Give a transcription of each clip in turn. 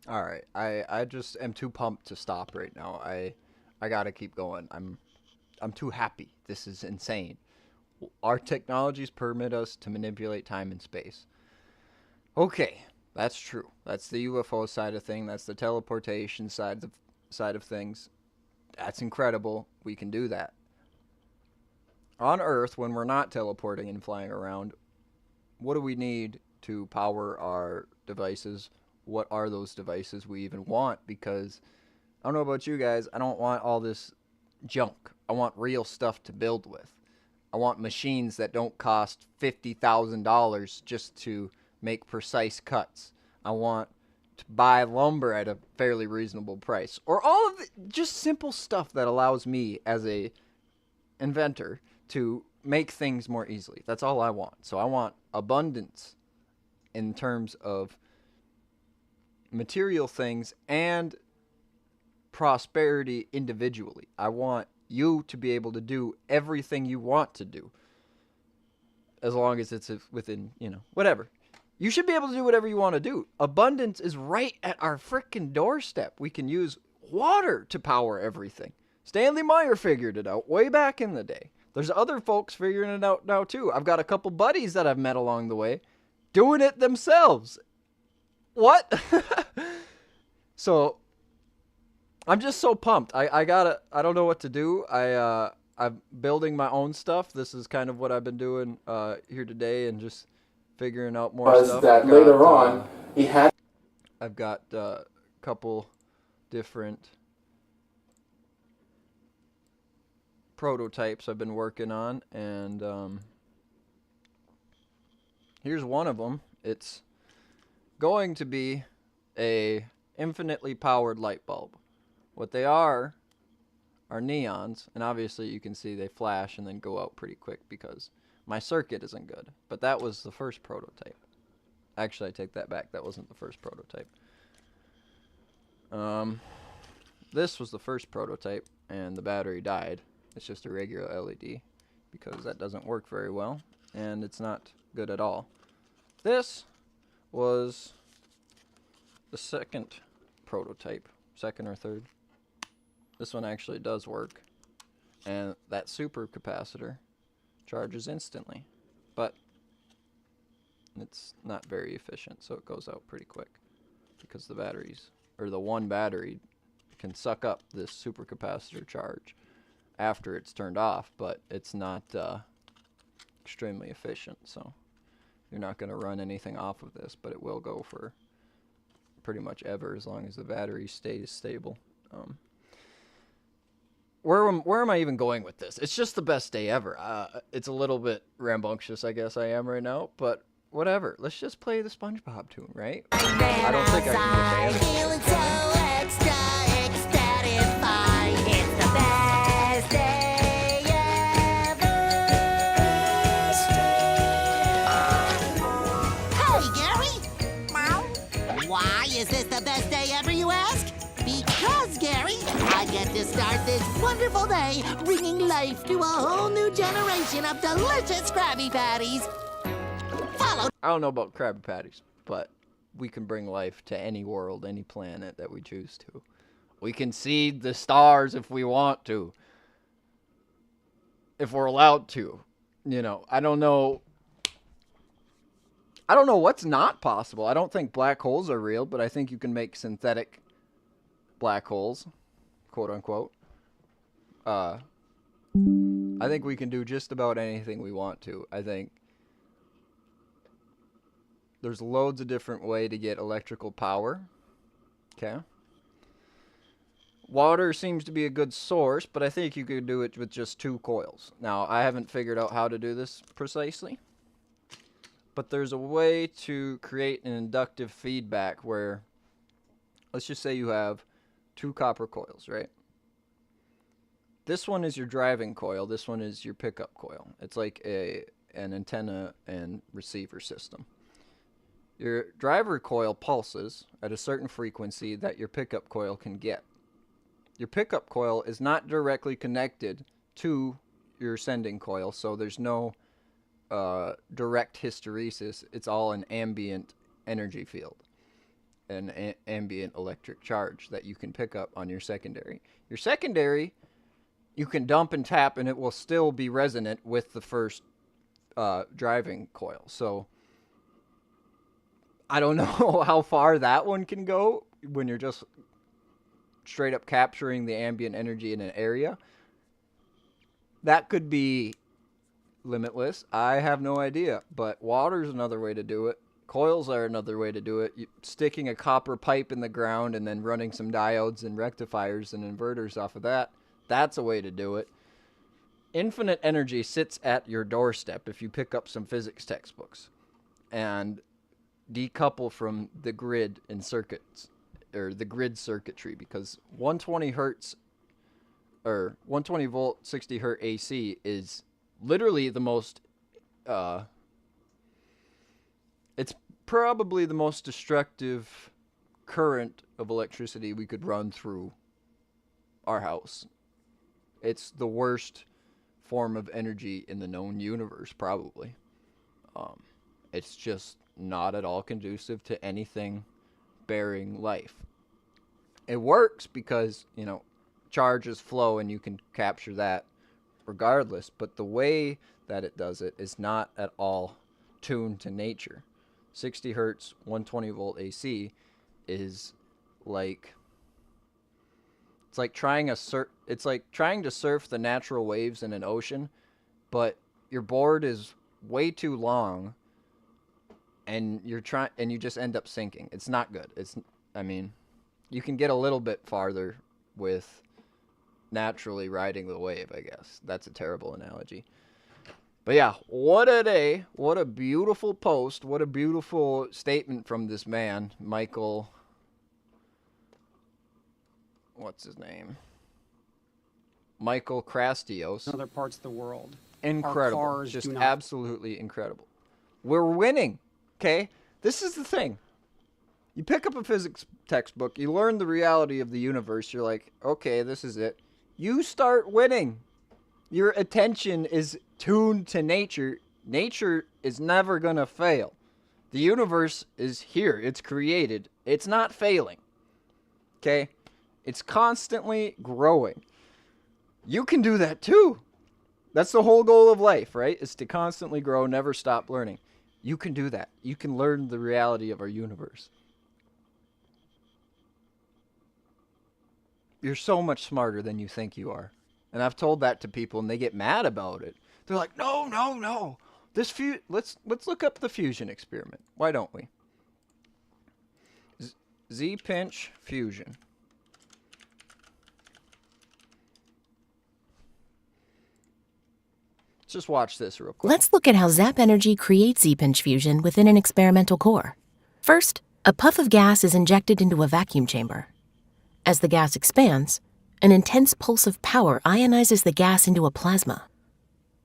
All right. I just am too pumped to stop right now. I gotta keep going. I'm too happy. This is insane. Our technologies permit us to manipulate time and space. Okay, that's true. That's the UFO side of thing. That's the teleportation side of things. That's incredible. We can do that. On Earth, when we're not teleporting and flying around, what do we need to power our devices? What are those devices we even want? Because I don't know about you guys, I don't want all this junk. I want real stuff to build with. I want machines that don't cost $50,000 just to make precise cuts. I want to buy lumber at a fairly reasonable price, or all of just simple stuff that allows me as a inventor to make things more easily. That's all I want. So I want abundance in terms of material things and prosperity individually. I want you to be able to do everything you want to do as long as it's within, whatever. You should be able to do whatever you want to do. Abundance is right at our frickin' doorstep. We can use water to power everything. Stanley Meyer figured it out way back in the day. There's other folks figuring it out now too. I've got a couple buddies that I've met along the way doing it themselves. What? So I'm just so pumped. I don't know what to do. I'm building my own stuff. This is kind of what I've been doing here today, and just figuring out more Was stuff. that later on he had I've got a couple different prototypes I've been working on, and here's one of them. It's going to be a infinitely powered light bulb. What they are neons, and obviously you can see they flash and then go out pretty quick because my circuit isn't good. But that was the first prototype. Actually, I take that back. That wasn't the first prototype. This was the first prototype, and the battery died. It's just a regular LED because that doesn't work very well, and it's not good at all. This was the second prototype, second or third. This one actually does work, and that supercapacitor charges instantly, but it's not very efficient, so it goes out pretty quick because the batteries, or the one battery, can suck up this supercapacitor charge after it's turned off, but it's not extremely efficient, so you're not going to run anything off of this, but it will go for pretty much ever as long as the battery stays stable. Where am I even going with this? It's just the best day ever. It's a little bit rambunctious, I guess I am right now, but whatever. Let's just play the SpongeBob tune, right? I don't think I can get Feeling so extra ecstatic, it's the best day ever. Hey, Gary. Why is this the best day ever, you ask? Because, Gary, I get to start this wonderful day bringing life to a whole new generation of delicious Krabby Patties. Followed. I don't know about Krabby Patties, but we can bring life to any world, any planet that we choose to. We can seed the stars if we want to. If we're allowed to. I don't know. I don't know what's not possible. I don't think black holes are real, but I think you can make synthetic black holes, quote unquote. I think we can do just about anything we want to. I think there's loads of different ways to get electrical power. Okay. Water seems to be a good source, but I think you could do it with just 2 coils. Now, I haven't figured out how to do this precisely, but there's a way to create an inductive feedback where, let's just say you have 2 copper coils, right? This one is your driving coil. This one is your pickup coil. It's like an antenna and receiver system. Your driver coil pulses at a certain frequency that your pickup coil can get. Your pickup coil is not directly connected to your sending coil, so there's no direct hysteresis. It's all an ambient energy field. an ambient electric charge that you can pick up on your secondary. Your secondary, you can dump and tap, and it will still be resonant with the first driving coil. So I don't know how far that one can go when you're just straight up capturing the ambient energy in an area. That could be limitless. I have no idea, but water's another way to do it. Coils are another way to do it. Sticking a copper pipe in the ground and then running some diodes and rectifiers and inverters off of that, that's a way to do it. Infinite energy sits at your doorstep if you pick up some physics textbooks and decouple from the grid and circuits, or the grid circuitry, because 120 hertz or 120 volt 60 hertz AC is literally the most it's probably the most destructive current of electricity we could run through our house. It's the worst form of energy in the known universe, probably. It's just not at all conducive to anything bearing life. It works because, charges flow and you can capture that regardless, but the way that it does it is not at all tuned to nature. 60 hertz 120 volt AC is like, it's like trying to surf the natural waves in an ocean, but your board is way too long and you just end up sinking. It's not good. You can get a little bit farther with naturally riding the wave, I guess. That's a terrible analogy. But yeah, what a day. What a beautiful post. What a beautiful statement from this man, Michael. What's his name? Michael Krastios. In other parts of the world. Incredible. Our cars just do not. Absolutely incredible. We're winning. Okay? This is the thing. You pick up a physics textbook, you learn the reality of the universe, you're like, okay, this is it. You start winning. Your attention is tuned to nature. Nature is never going to fail. The universe is here. It's created. It's not failing. Okay? It's constantly growing. You can do that too. That's the whole goal of life, right? Is to constantly grow, never stop learning. You can do that. You can learn the reality of our universe. You're so much smarter than you think you are. And I've told that to people and they get mad about it. They're like, no. Let's look up the fusion experiment. Why don't we? Z-pinch fusion. Let's just watch this real quick. Let's look at how Zap Energy creates Z-pinch fusion within an experimental core. First, a puff of gas is injected into a vacuum chamber. As the gas expands, an intense pulse of power ionizes the gas into a plasma.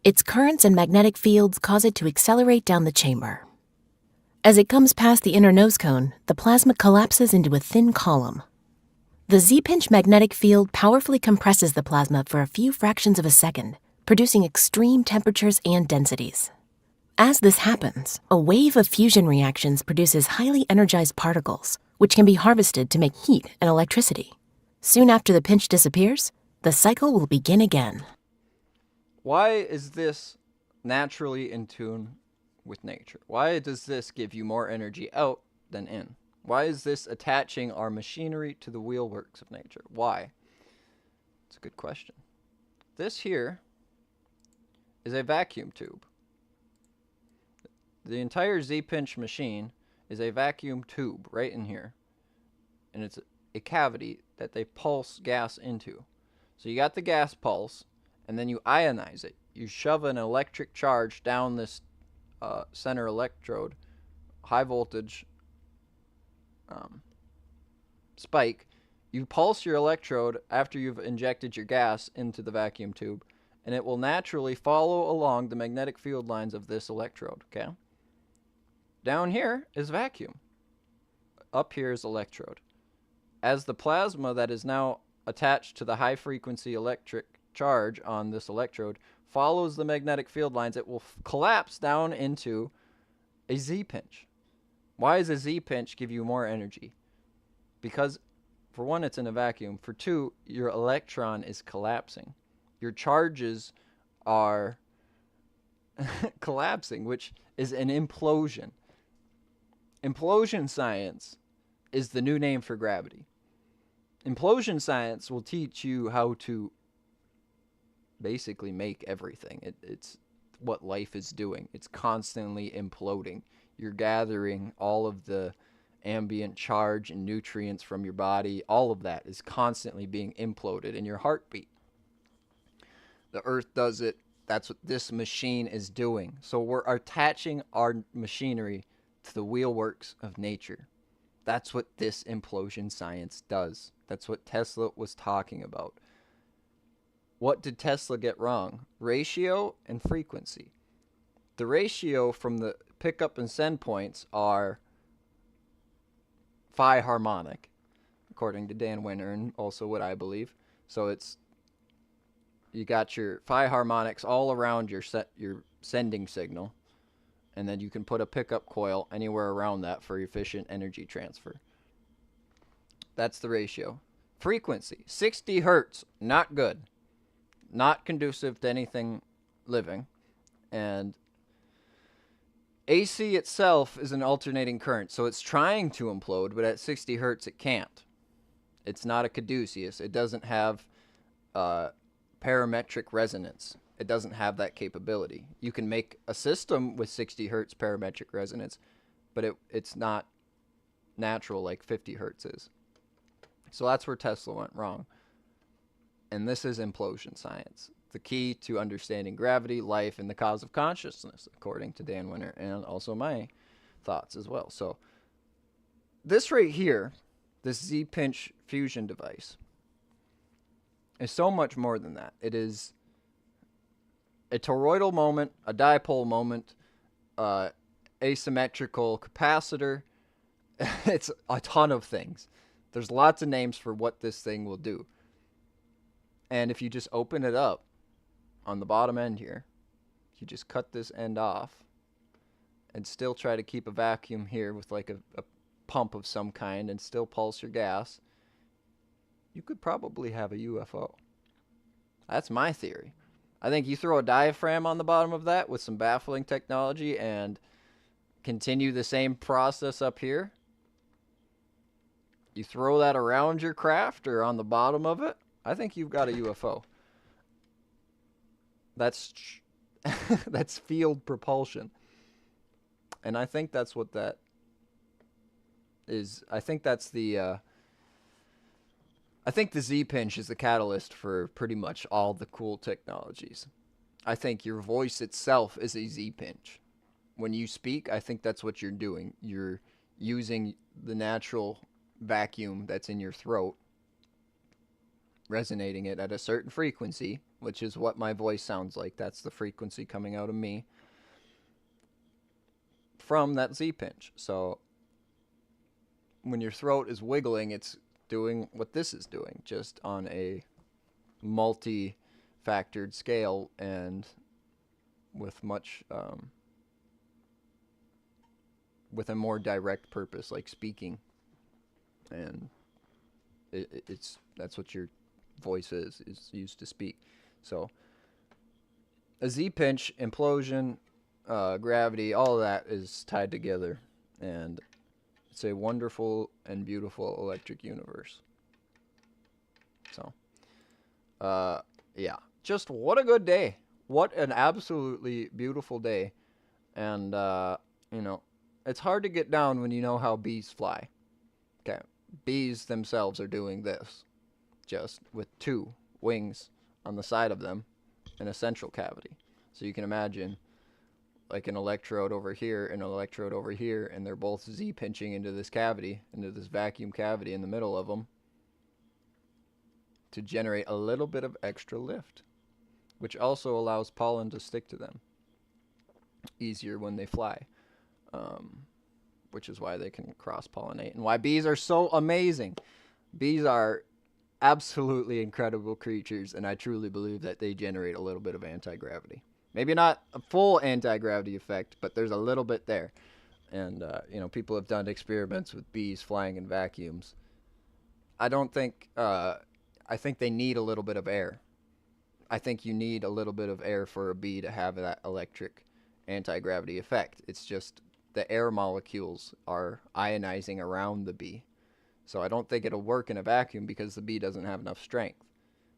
Its currents and magnetic fields cause it to accelerate down the chamber. As it comes past the inner nose cone, the plasma collapses into a thin column. The Z-pinch magnetic field powerfully compresses the plasma for a few fractions of a second, producing extreme temperatures and densities. As this happens, a wave of fusion reactions produces highly energized particles, which can be harvested to make heat and electricity. Soon after the pinch disappears, the cycle will begin again. Why is this naturally in tune with nature? Why does this give you more energy out than in? Why is this attaching our machinery to the wheelworks of nature? Why? It's a good question. This here is a vacuum tube. The entire Z-pinch machine is a vacuum tube right in here. And it's a cavity that they pulse gas into. So you got the gas pulse, and then you ionize it. You shove an electric charge down this center electrode, high voltage spike. You pulse your electrode after you've injected your gas into the vacuum tube, and it will naturally follow along the magnetic field lines of this electrode, okay? Down here is vacuum. Up here is electrode. As the plasma that is now attached to the high-frequency electric charge on this electrode follows the magnetic field lines, it will collapse down into a Z-pinch. Why does a Z-pinch give you more energy? because, for one, it's in a vacuum. For two, your electron is collapsing. Your charges are collapsing, which is an implosion. Implosion science is the new name for gravity. Implosion science will teach you how to basically make everything. It's what life is doing. It's constantly imploding. You're gathering all of the ambient charge and nutrients from your body. All of that is constantly being imploded in your heartbeat. The earth does it. That's what this machine is doing. So we're attaching our machinery to the wheelworks of nature. That's what this implosion science does. That's what Tesla was talking about. What did Tesla get wrong? Ratio and frequency. The ratio from the pickup and send points are phi harmonic, according to Dan Winter, and also what I believe. So it's, you got your phi harmonics all around your sending signal, and then you can put a pickup coil anywhere around that for efficient energy transfer. That's the ratio. Frequency, 60 hertz, not good. Not conducive to anything living. And AC itself is an alternating current, so it's trying to implode, but at 60 hertz it can't. It's not a caduceus. It doesn't have parametric resonance. It doesn't have that capability. You can make a system with 60 hertz parametric resonance, but it's not natural like 50 hertz is. So that's where Tesla went wrong. And this is implosion science, the key to understanding gravity, life, and the cause of consciousness, according to Dan Winter, and also my thoughts as well. So this right here, this Z-pinch fusion device, is so much more than that. It is a toroidal moment, a dipole moment, asymmetrical capacitor. It's a ton of things. There's lots of names for what this thing will do. And if you just open it up on the bottom end here, you just cut this end off and still try to keep a vacuum here with like a pump of some kind and still pulse your gas, you could probably have a UFO. That's my theory. I think you throw a diaphragm on the bottom of that with some baffling technology and continue the same process up here. You throw that around your craft or on the bottom of it, I think you've got a UFO. That's that's field propulsion. And I think that's what that is. I think that's the I think the Z-pinch is the catalyst for pretty much all the cool technologies. I think your voice itself is a Z-pinch. When you speak, I think that's what you're doing. You're using the natural vacuum that's in your throat, resonating it at a certain frequency, which is what my voice sounds like. That's the frequency coming out of me from that Z-pinch. So when your throat is wiggling, it's doing what this is doing, just on a multi-factored scale and with much with a more direct purpose, like speaking. And it's that's what your voice is used to speak. So a Z-pinch, implosion, gravity, all of that is tied together, and it's a wonderful and beautiful electric universe. So yeah, just what a good day. What an absolutely beautiful day. And you know, it's hard to get down when you know how bees fly. Okay, bees themselves are doing this, just with two wings on the side of them in a central cavity. So you can imagine like an electrode over here and an electrode over here, and they're both Z-pinching into this cavity, into this vacuum cavity in the middle of them to generate a little bit of extra lift, which also allows pollen to stick to them easier when they fly, which is why they can cross-pollinate and why bees are so amazing. Bees are absolutely incredible creatures, and I truly believe that they generate a little bit of anti-gravity. Maybe not a full anti-gravity effect, but there's a little bit there. And, you know, people have done experiments with bees flying in vacuums, I don't think. I think they need a little bit of air. I think you need a little bit of air for a bee to have that electric anti-gravity effect. It's just the air molecules are ionizing around the bee. So I don't think it'll work in a vacuum because the bee doesn't have enough strength.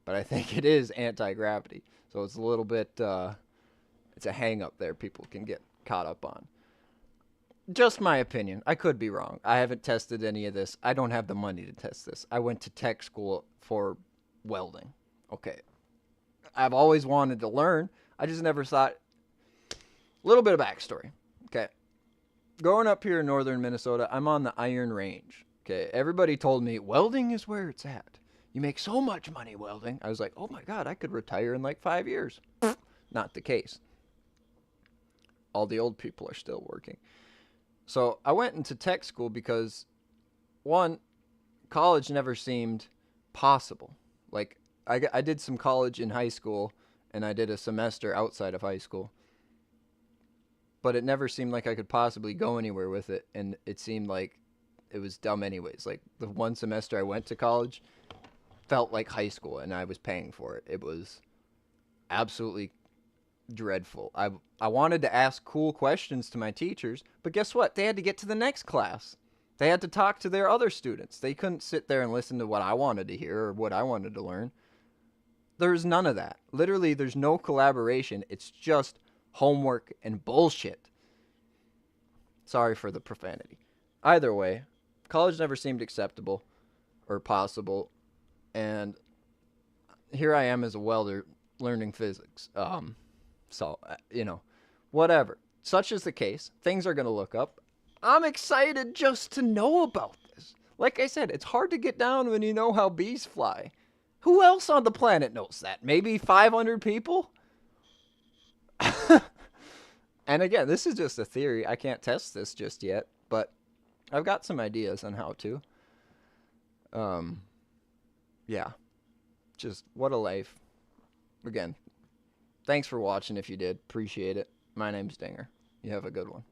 But I think it is anti-gravity. So it's a little bit, it's a hang up there people can get caught up on. Just my opinion. I could be wrong. I haven't tested any of this. I don't have the money to test this. I went to tech school for welding. Okay. I've always wanted to learn. I just never thought. A little bit of backstory. Okay. Growing up here in northern Minnesota, I'm on the Iron Range. Okay. Everybody told me welding is where it's at. You make so much money welding. I was like, oh my God, I could retire in like 5 years. Not the case. All the old people are still working. So I went into tech school because, one, college never seemed possible. Like, I did some college in high school, and I did a semester outside of high school. But it never seemed like I could possibly go anywhere with it, and it seemed like it was dumb anyways. Like, the one semester I went to college felt like high school, and I was paying for it. It was absolutely dreadful. I wanted to ask cool questions to my teachers, but guess what? They had to get to the next class. They had to talk to their other students. They couldn't sit there and listen to what I wanted to hear or what I wanted to learn. There's none of that. Literally, there's no collaboration. It's just homework and bullshit. Sorry for the profanity. Either way, college never seemed acceptable or possible, and here I am as a welder learning physics. So, whatever. Such is the case. Things are going to look up. I'm excited just to know about this. Like I said, it's hard to get down when you know how bees fly. Who else on the planet knows that? Maybe 500 people? And again, this is just a theory. I can't test this just yet, but I've got some ideas on how to. Yeah. Just what a life. Again, thanks for watching if you did. Appreciate it. My name's Dinger. You have a good one.